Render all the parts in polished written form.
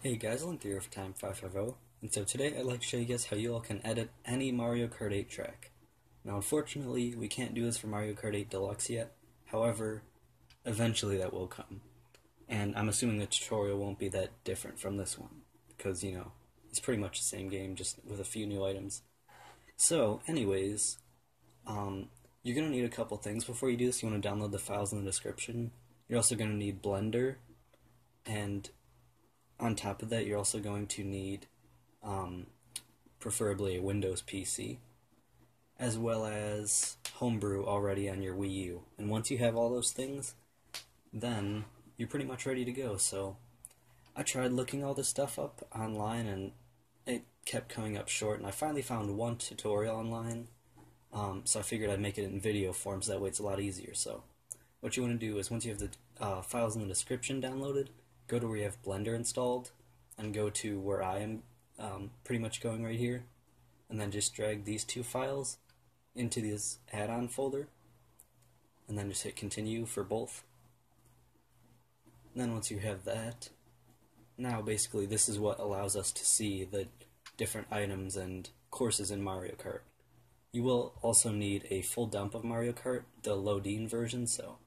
Hey guys, Link here for Time 550, and so today I'd like to show you guys how you all can edit any Mario Kart 8 track. Now unfortunately, we can't do this for Mario Kart 8 Deluxe yet, however, eventually that will come. And I'm assuming the tutorial won't be that different from this one, because, it's pretty much the same game, just with a few new items. So, anyways, you're going to need a couple things before you do this. You want to download the files in the description. You're also going to need Blender, and on top of that, you're also going to need preferably a Windows PC, as well as Homebrew already on your Wii U. And once you have all those things, then you're pretty much ready to go. So I tried looking all this stuff up online, and it kept coming up short, and I finally found one tutorial online, so I figured I'd make it in video form, so that way it's a lot easier. So what you want to do is, once you have the files in the description downloaded, go to where you have Blender installed, and go to where I am pretty much going right here, and then just drag these two files into this add-on folder, and then just hit continue for both. And then once you have that, now basically this is what allows us to see the different items and courses in Mario Kart. You will also need a full dump of Mario Kart, the Loadiine version, so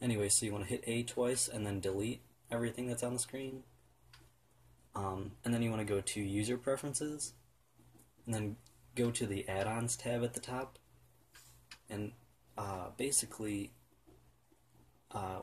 anyway, so you want to hit A twice and then delete everything that's on the screen. And then you want to go to User Preferences, and then go to the Add-ons tab at the top, and basically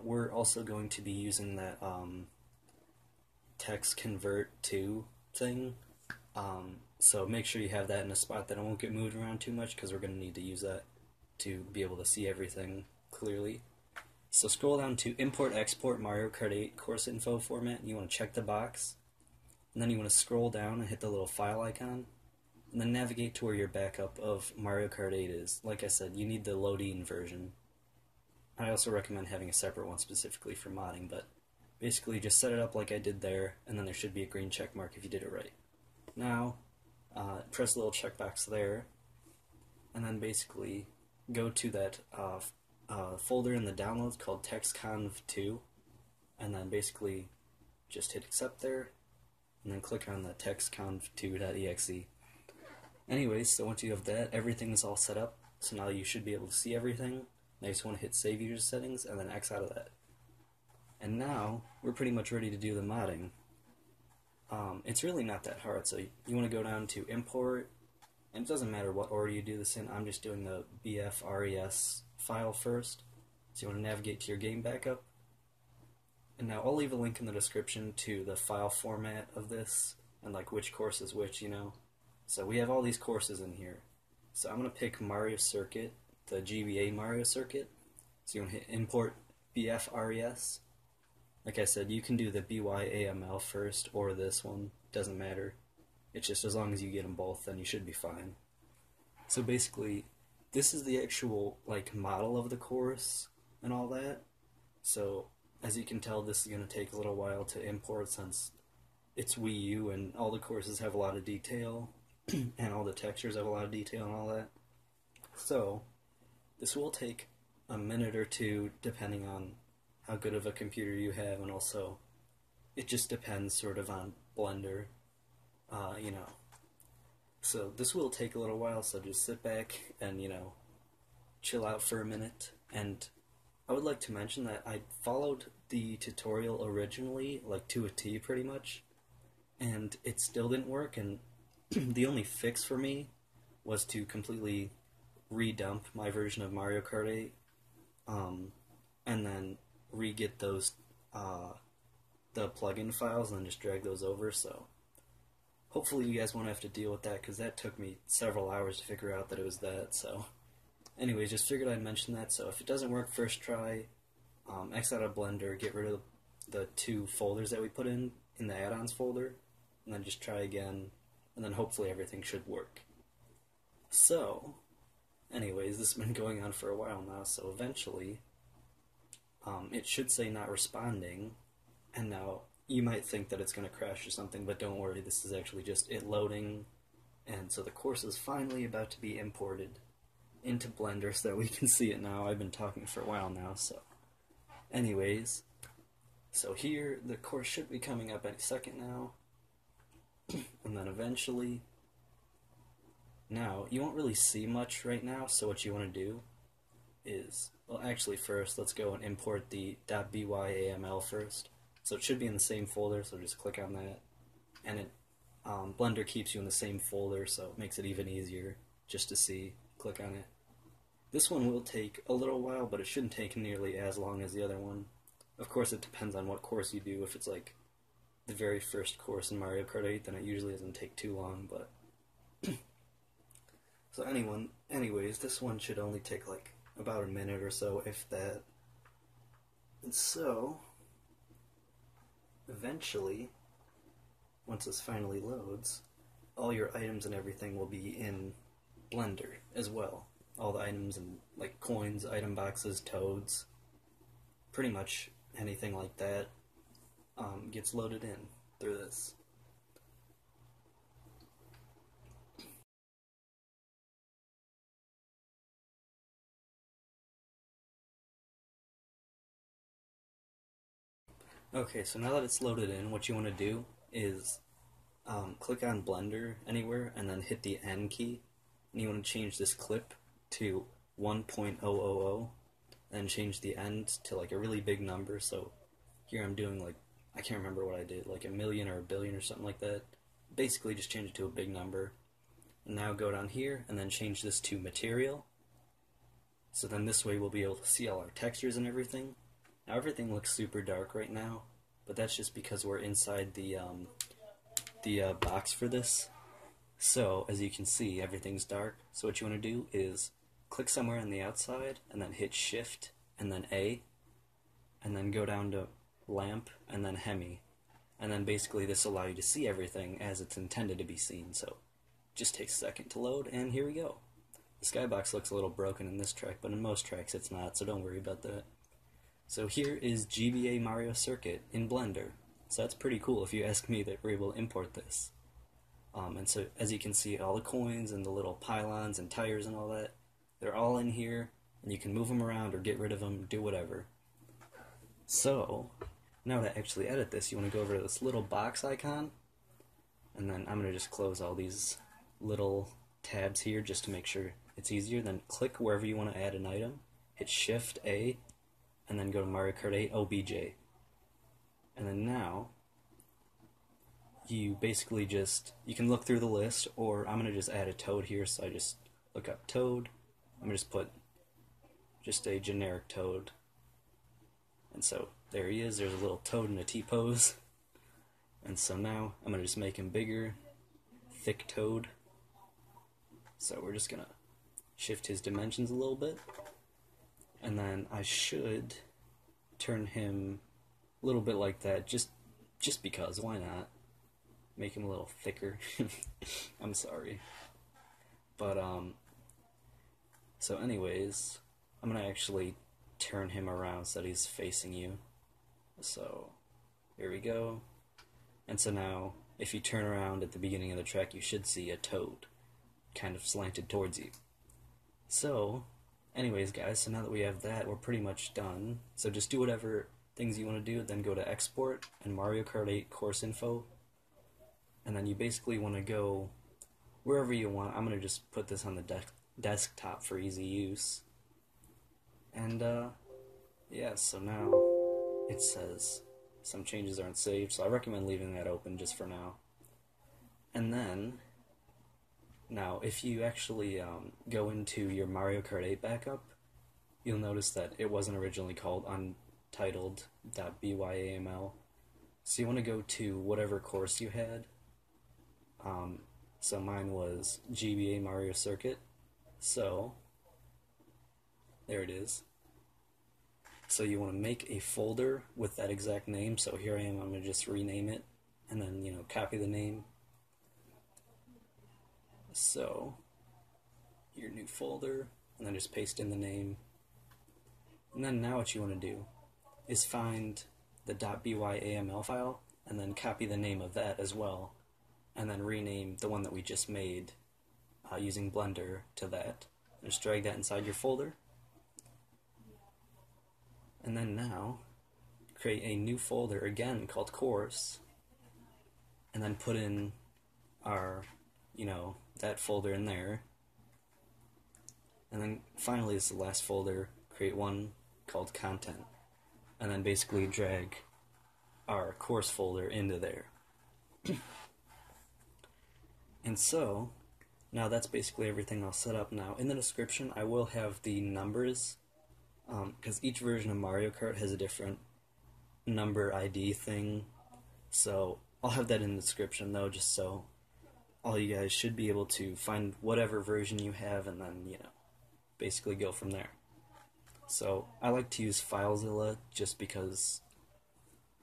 we're also going to be using that text convert to thing, so make sure you have that in a spot that it won't get moved around too much, because we're going to need to use that to be able to see everything clearly. So scroll down to Import Export Mario Kart 8 Course Info Format, and you want to check the box, and then you want to scroll down and hit the little file icon, and then navigate to where your backup of Mario Kart 8 is. Like I said, you need the Loadiine version. I also recommend having a separate one specifically for modding, but basically just set it up like I did there, and then there should be a green check mark if you did it right. Now, press the little checkbox there, and then basically go to that folder in the downloads called TextConv2, and then basically just hit accept there, and then click on the textconv2.exe. Anyways, so once you have that, everything is all set up, so now you should be able to see everything. Now you just want to hit Save User Settings, and then X out of that. And now, we're pretty much ready to do the modding. It's really not that hard, so you want to go down to Import, and it doesn't matter what order you do this in. I'm just doing the BFRES file first, so you want to navigate to your game backup. And now I'll leave a link in the description to the file format of this, and like which course is which, So we have all these courses in here. So I'm going to pick Mario Circuit, the GBA Mario Circuit. So you want to hit Import BFRES. Like I said, you can do the BYAML first, or this one, doesn't matter. It's just as long as you get them both, then you should be fine. So basically, this is the actual model of the course and all that. So as you can tell, this is going to take a little while to import since it's Wii U and all the courses have a lot of detail and all the textures have a lot of detail and all that. So this will take a minute or two depending on how good of a computer you have, and also it just depends sort of on Blender, So this will take a little while, so just sit back and, chill out for a minute. And I would like to mention that I followed the tutorial originally, to a T pretty much, and it still didn't work, and the only fix for me was to completely redump my version of Mario Kart 8, and then re-get those, the plugin files, and then just drag those over. So hopefully you guys won't have to deal with that, because that took me several hours to figure out that it was that. So anyways, just figured I'd mention that. So if it doesn't work first try, X out of Blender, get rid of the two folders that we put in the add-ons folder, and then just try again, and then hopefully everything should work. So anyways, this has been going on for a while now, so eventually it should say not responding, and now you might think that it's going to crash or something, but don't worry, this is actually just it loading, and so the course is finally about to be imported into Blender so that we can see it now. I've been talking for a while now, so anyways, So here, the course should be coming up any second now. And then eventually, now, you won't really see much right now, so what you want to do is, well actually first, let's go and import the .byaml first. So it should be in the same folder, so just click on that. And it Blender keeps you in the same folder, so it makes it even easier just to see. Click on it. This one will take a little while, but it shouldn't take nearly as long as the other one. Of course, it depends on what course you do. If it's like the very first course in Mario Kart 8, then it usually doesn't take too long, but... So anyways, this one should only take like about a minute or so, if that. And so, eventually, once this finally loads, all your items and everything will be in Blender as well. All the items and like coins, item boxes, toads, pretty much anything like that gets loaded in through this. Okay, so now that it's loaded in, what you want to do is click on Blender anywhere and then hit the N key, and you want to change this clip to 1.000 and change the end to like a really big number. So here I'm doing like, I can't remember what I did, like a million or a billion or something like that. Basically just change it to a big number. And now go down here and then change this to material. So then this way we'll be able to see all our textures and everything. Now everything looks super dark right now, but that's just because we're inside the box for this. So as you can see, everything's dark. So what you want to do is click somewhere on the outside and then hit Shift and then A, and then go down to Lamp and then Hemi, and then basically this will allow you to see everything as it's intended to be seen. So it just takes a second to load, and here we go. The skybox looks a little broken in this track, but in most tracks it's not, so don't worry about that. So here is GBA Mario Circuit in Blender. So that's pretty cool if you ask me, that we're able to import this. And so as you can see, all the coins and the little pylons and tires and all that, they're all in here, and you can move them around or get rid of them, do whatever. So now to actually edit this, you want to go over to this little box icon, and then I'm going to just close all these little tabs here just to make sure it's easier. Then click wherever you want to add an item, hit Shift A, and then go to Mario Kart 8 OBJ. And then now, you basically just, you can look through the list, or I'm going to just add a toad here, so I just look up toad. I'm going to just put just a generic toad. And so there he is, there's a little toad in a T-pose. And so now I'm going to just make him bigger, thick toad. So we're just going to shift his dimensions a little bit. And then I should turn him a little bit like that, just because, why not? Make him a little thicker. I'm sorry. But, so anyways, I'm gonna actually turn him around so that he's facing you. So, here we go. And so now, if you turn around at the beginning of the track, you should see a toad kind of slanted towards you. So, anyways guys, so now that we have that, we're pretty much done. So just do whatever things you want to do, then go to Export and Mario Kart 8 Course Info. And then you basically want to go wherever you want. I'm going to just put this on the desktop for easy use. And yeah, so now it says some changes aren't saved, so I recommend leaving that open just for now. And then, now if you actually go into your Mario Kart 8 backup, you'll notice that it wasn't originally called untitled.byaml. So you want to go to whatever course you had. So mine was GBA Mario Circuit. So there it is. So you want to make a folder with that exact name. So here I am, I'm going to just rename it and then, you know, copy the name. So your new folder, and then just paste in the name. And then now what you want to do is find the .byaml file and then copy the name of that as well, and then rename the one that we just made using Blender to that. Just drag that inside your folder. And then now, create a new folder again called course, and then put in our, that folder in there. And then finally, as the last folder, create one called content, and then basically drag our course folder into there. And so, now that's basically everything I'll set up now. In the description, I will have the numbers, because each version of Mario Kart has a different number ID thing, so I'll have that in the description though, just so all you guys should be able to find whatever version you have and then, basically go from there. So I like to use FileZilla just because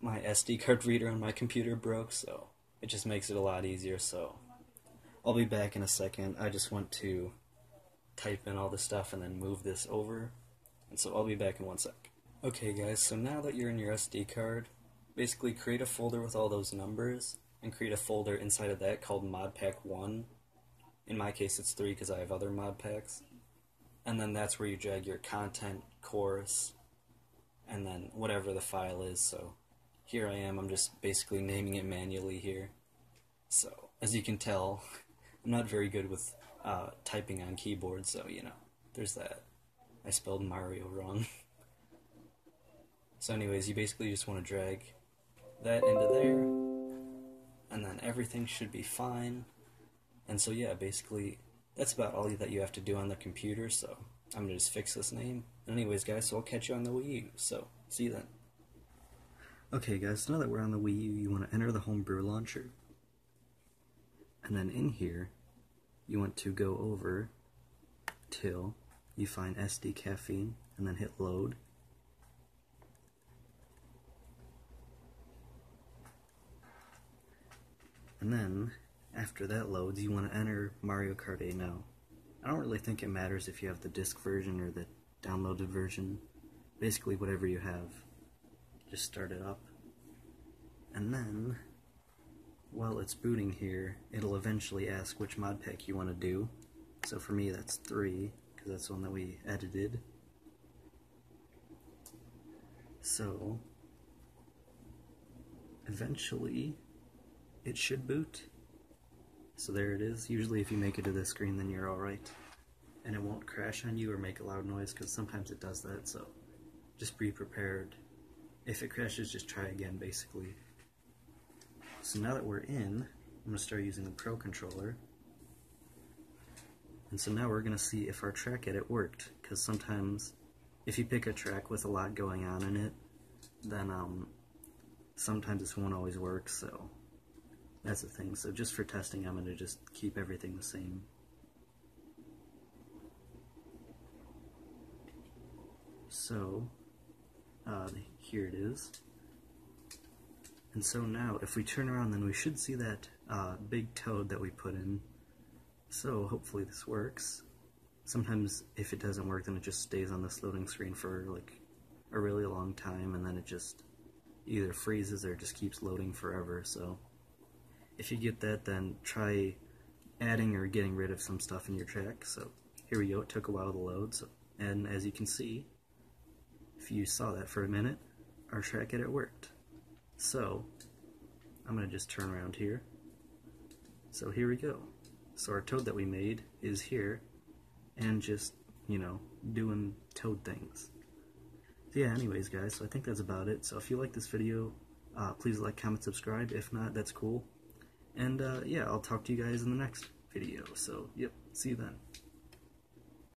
my SD card reader on my computer broke, so it just makes it a lot easier. So I'll be back in a second. I just want to type in all the stuff and then move this over, and so I'll be back in 1 sec. Okay guys, so now that you're in your SD card, basically create a folder with all those numbers, and create a folder inside of that called modpack 1. In my case it's 3 because I have other mod packs. And then that's where you drag your content, course, and then whatever the file is. So here I am, I'm just basically naming it manually here. So as you can tell, I'm not very good with typing on keyboard, so there's that. I spelled Mario wrong. So anyways, you basically just want to drag that into there, and then everything should be fine. And so yeah, basically that's about all that you have to do on the computer, so I'm going to just fix this name. Anyways guys, so I'll catch you on the Wii U, so see you then. Okay guys, so now that we're on the Wii U, you want to enter the Homebrew launcher. And then in here, you want to go over till you find SD Caffeine, and then hit load. And then, after that loads, you want to enter Mario Kart 8 now. I don't really think it matters if you have the disc version or the downloaded version. Basically whatever you have, just start it up. And then, while it's booting here, it'll eventually ask which mod pack you want to do. So for me that's 3, because that's the one that we edited. So, eventually, it should boot. So there it is. Usually if you make it to this screen, then you're alright. And it won't crash on you or make a loud noise, because sometimes it does that, so just be prepared. If it crashes, just try again, basically. So now that we're in, I'm going to start using the Pro Controller. And so now we're going to see if our track edit worked, because sometimes if you pick a track with a lot going on in it, then sometimes this won't always work, so that's the thing. So just for testing, I'm going to just keep everything the same. So, here it is. And so now, if we turn around, then we should see that big toad that we put in. So hopefully this works. Sometimes if it doesn't work, then it just stays on this loading screen for like a really long time, and then it just either freezes or just keeps loading forever. So if you get that, then try adding or getting rid of some stuff in your track. So here we go, it took a while to load, so, and as you can see, if you saw that for a minute, our track edit worked. So I'm going to just turn around here. So here we go. So our toad that we made is here, and just, doing toad things. So yeah, anyways guys, so I think that's about it. So if you like this video, please like, comment, subscribe. If not, that's cool. And yeah, I'll talk to you guys in the next video. So yep, see you then.